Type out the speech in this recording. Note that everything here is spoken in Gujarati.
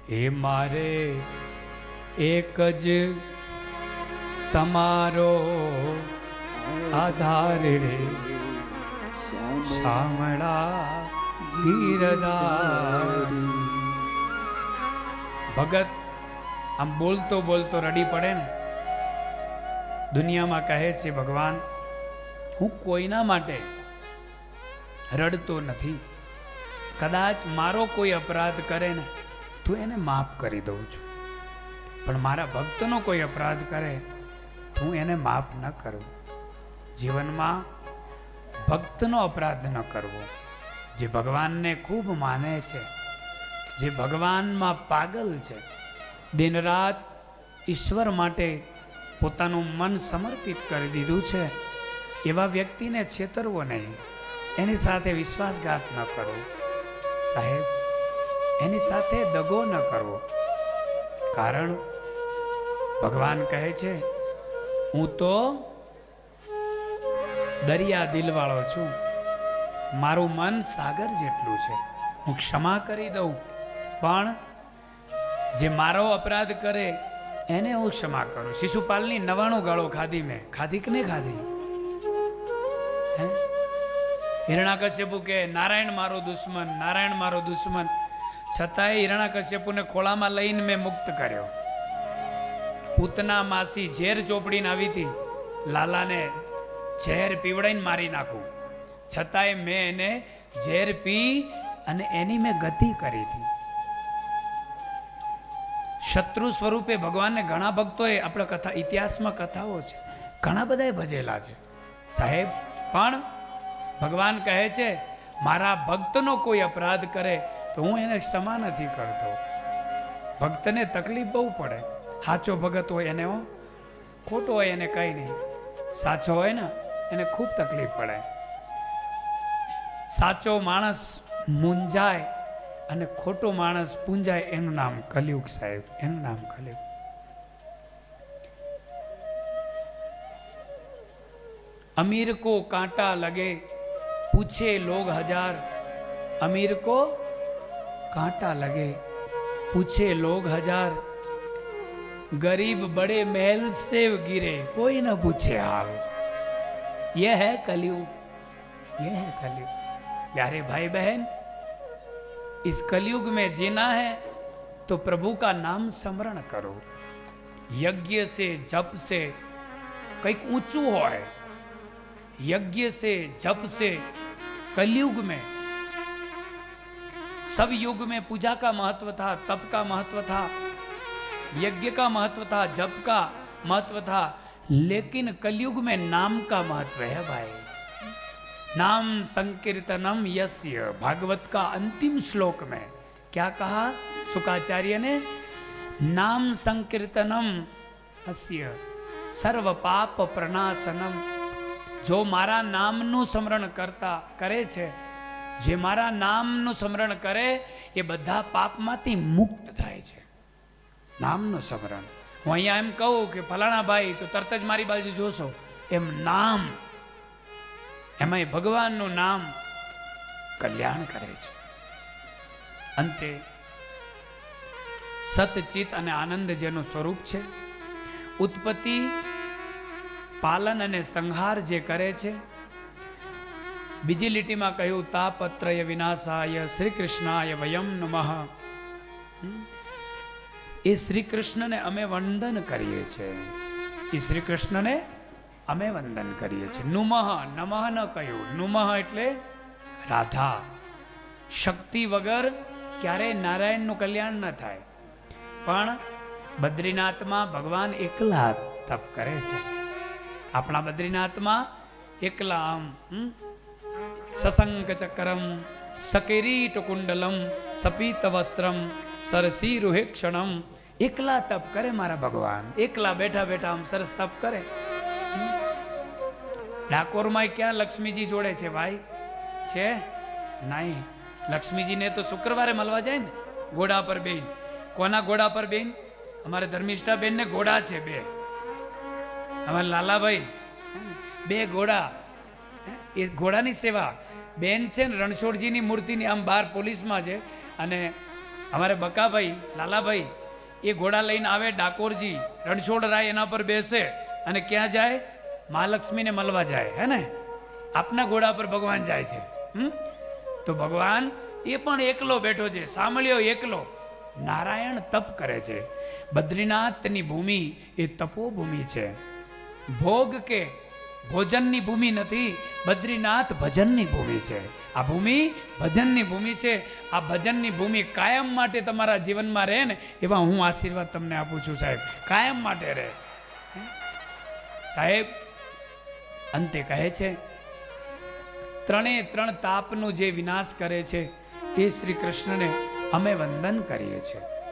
એ મારે એક જ તમારો આધાર રે શામળા ગીરધારી. ભગત આમ બોલતો બોલતો રડી પડે ને. દુનિયામાં કહે છે ભગવાન હું કોઈના માટે રડતો નથી, કદાચ મારો કોઈ અપરાધ કરે ને તું એને માફ કરી દઉં છું, પણ મારા ભક્તનો કોઈ અપરાધ કરે હું એને માફ ન કરું. જીવનમાં ભક્તનો અપરાધ ન કરવો. જે ભગવાનને ખૂબ માને છે, જે ભગવાનમાં પાગલ છે, દિન રાત ઈશ્વર માટે પોતાનું મન સમર્પિત કરી દીધું છે, એવા વ્યક્તિને છેતરવો નહીં, એની સાથે વિશ્વાસઘાત ન કરવો. સાહેબ, એની સાથે દગો ન કરવો. કારણ ભગવાન કહે છે હું તો દરિયા દિલવાળો છું, મારું મન સાગર જેટલું છે, હું ક્ષમા કરી દઉં, પણ જે મારો અપરાધ કરે એને હું ક્ષમા કરું. શિશુપાલની 99 ગાળો ખાધી મેં, ખાધી કે નહીં ખાધી? હે? હિરણાકશ્યપુ કે નારાયણ મારો દુશ્મન, નારાયણ મારો દુશ્મન, છતાંય હિરણાકશ્યપુને ખોળામાં લઈને મેં મુક્ત કર્યો. પૂતના માસી ઝેર ચોપડીને આવી હતી, લાલાને ઝેર પીવડાઈને મારી નાખું, છતાંય મેં એને ઝેર પી અને એની મેં ગતિ કરી હતી. શત્રુ સ્વરૂપે ભગવાનને ઘણા ભક્તોએ આપણા કથા ઇતિહાસમાં કથાઓ છે, ઘણા બધાએ ભજેલા છે સાહેબ. પણ ભગવાન કહે છે મારા ભક્તનો કોઈ અપરાધ કરે તો હું એને ક્ષમા નથી કરતો. ભક્તને તકલીફ બહુ પડે. સાચો ભગત હોય એને, ખોટો હોય એને કઈ નહીં, સાચો હોય ને એને ખૂબ તકલીફ પડે. સાચો માણસ મૂંઝાય અને ખોટો માણસ પૂંજાય, એનું નામ કલયુગ સાહેબ, એનું નામ કલયુગ. अमीर को कांटा लगे पूछे लोग हजार, अमीर को कांटा लगे पूछे लोग हजार, गरीब बड़े महल से गिरे कोई न पूछे हाल. यह है कलयुग, यह है कलयुग. प्यारे भाई बहन, इस कलयुग में जीना है तो प्रभु का नाम स्मरण करो. यज्ञ से जप से कईक ऊंचू होय, यज्ञ से जप से कलयुग में, सब युग में पूजा का महत्व था, तप का महत्व था, यज्ञ का महत्व था, जप का महत्व था, लेकिन कलयुग में नाम का महत्व है भाई. नाम संकीर्तनम यस्य, भागवत का अंतिम श्लोक में क्या कहा शुकाचार्य ने? नाम संकीर्तनम अस्य सर्व पाप प्रणाशनम. जो मारा नामનું સ્મરણ કરતા કરે છે, જે મારા નામનું સ્મરણ કરે એ બધા પાપમાંથી મુક્ત થાય છે. નામનું સ્મરણ. હું અહીંયા એમ કહું કે ફલાણા ભાઈ તો તરત જ મારી બાજુ જોશો, એમ નામ, એમાં ભગવાનનું નામ કલ્યાણ કરે છે. અંતે સતચિત અને આનંદ જેનું સ્વરૂપ છે, ઉત્પત્તિ, પાલન અને સંહાર જે કરે છે. બીજી લીટીમાં કહ્યું તાપત્રય વિનાશાય શ્રી કૃષ્ણાય વયમ નમઃ. એ શ્રી કૃષ્ણને અમે વંદન કરીએ છીએ, એ શ્રી કૃષ્ણને અમે વંદન કરીએ છીએ. નુમઃ, નમઃ ન કહ્યું. નુમઃ એટલે રાધા. શક્તિ વગર ક્યારે નારાયણનું કલ્યાણ ન થાય. પણ બદ્રીનાથમાં ભગવાન એકલા તપ કરે છે. આપણા બદ્રીનાથમાં એકલા આમ સસંક ચક્રમ સકિરીટ કુંડલમ સપીત વસ્ત્રમ સરસીરુહેક્ષણમ, એકલા તપ કરે મારા ભગવાન. એકલા બેઠા બેઠા આમ સરસ તપ કરે. ડાકોરમાં ક્યાં લક્ષ્મીજી જોડે છે ભાઈ? છે નહીં. લક્ષ્મીજીને તો શુક્રવારે મળવા જાય ને, ઘોડા પર બેન. કોના ઘોડા પર બેન? અમારે ધર્મિષ્ઠા બેન ને ઘોડા છે બે. અમારા લાલાભાઈ બે ઘોડા, એ ઘોડાની સેવા. બેન છે ને રણછોડજીની મૂર્તિની આમ બહાર પોલીસમાં છે, અને અમારે બકાભાઈ લાલાભાઈ એ ઘોડા લઈને આવે, ડાકોરજી રણછોડરાય એના પર બેસે અને ક્યાં જાય? મહાલક્ષ્મીને મળવા જાય, હે ને? આપના ઘોડા પર ભગવાન જાય છે. તો ભગવાન એ પણ એકલો બેઠો છે, સાંભળ્યો એકલો. નારાયણ તપ કરે છે. બદ્રીનાથની ભૂમિ એ તપોભૂમિ છે. ભોગ કે ભોજનની ભૂમિ નથી, બદ્રીનાથ ભજનની ભૂમિ છે. આ ભૂમિ ભજનની ભૂમિ છે. આ ભજનની ભૂમિ કાયમ માટે તમારા જીવનમાં રહે ને એવા હું આશીર્વાદ તમને આપું છું સાહેબ, કાયમ માટે રહે. સાહેબ અંતે કહે છે, ત્રણે ત્રણ તાપનું જે વિનાશ કરે છે એ શ્રી કૃષ્ણને અમે વંદન કરીએ છીએ.